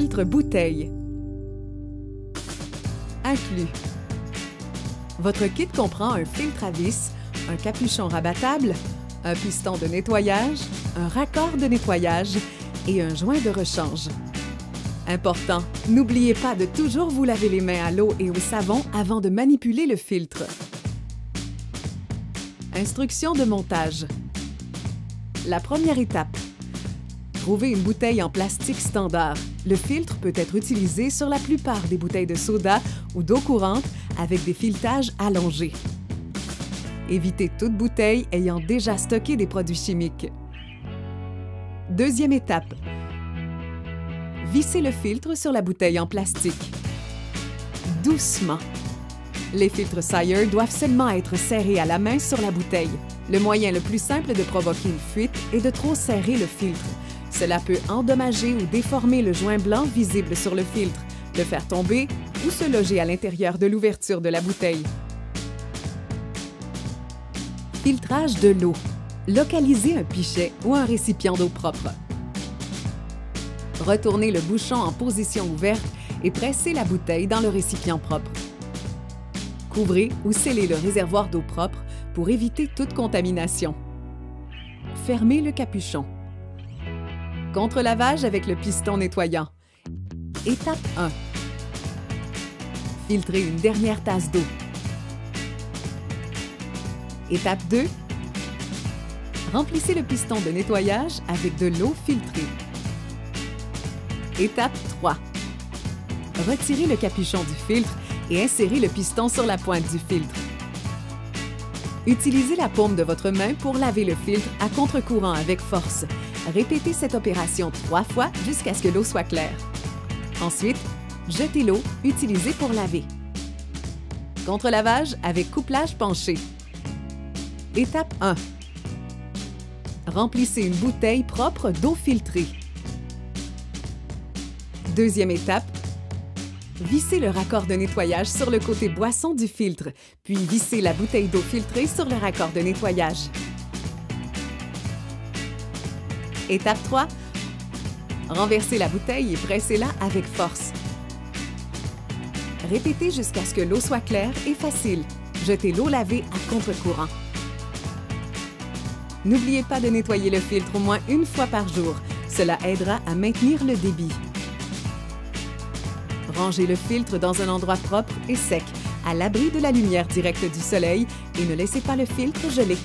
filtre bouteille. Inclus. Votre kit comprend un filtre à vis, un capuchon rabattable, un piston de nettoyage, un raccord de nettoyage et un joint de rechange. Important, n'oubliez pas de toujours vous laver les mains à l'eau et au savon avant de manipuler le filtre. Instruction de montage. La première étape. Trouvez une bouteille en plastique standard. Le filtre peut être utilisé sur la plupart des bouteilles de soda ou d'eau courante avec des filetages allongés. Évitez toute bouteille ayant déjà stocké des produits chimiques. Deuxième étape. Vissez le filtre sur la bouteille en plastique. Doucement. Les filtres Sire doivent seulement être serrés à la main sur la bouteille. Le moyen le plus simple de provoquer une fuite est de trop serrer le filtre. Cela peut endommager ou déformer le joint blanc visible sur le filtre, le faire tomber ou se loger à l'intérieur de l'ouverture de la bouteille. Filtrage de l'eau. Localisez un pichet ou un récipient d'eau propre. Retournez le bouchon en position ouverte et pressez la bouteille dans le récipient propre. Couvrez ou scellez le réservoir d'eau propre pour éviter toute contamination. Fermez le capuchon. Contre-lavage avec le piston nettoyant. Étape 1. Filtrez une dernière tasse d'eau. Étape 2. Remplissez le piston de nettoyage avec de l'eau filtrée. Étape 3. Retirez le capuchon du filtre et insérez le piston sur la pointe du filtre. Utilisez la paume de votre main pour laver le filtre à contre-courant avec force. Répétez cette opération 3 fois jusqu'à ce que l'eau soit claire. Ensuite, jetez l'eau utilisée pour laver. Contre-lavage avec couplage penché. Étape 1. Remplissez une bouteille propre d'eau filtrée. Deuxième étape. Vissez le raccord de nettoyage sur le côté boisson du filtre, puis vissez la bouteille d'eau filtrée sur le raccord de nettoyage. Étape 3. Renversez la bouteille et pressez-la avec force. Répétez jusqu'à ce que l'eau soit claire et facile. Jetez l'eau lavée à contre-courant. N'oubliez pas de nettoyer le filtre au moins une fois par jour. Cela aidera à maintenir le débit. Rangez le filtre dans un endroit propre et sec, à l'abri de la lumière directe du soleil et ne laissez pas le filtre geler.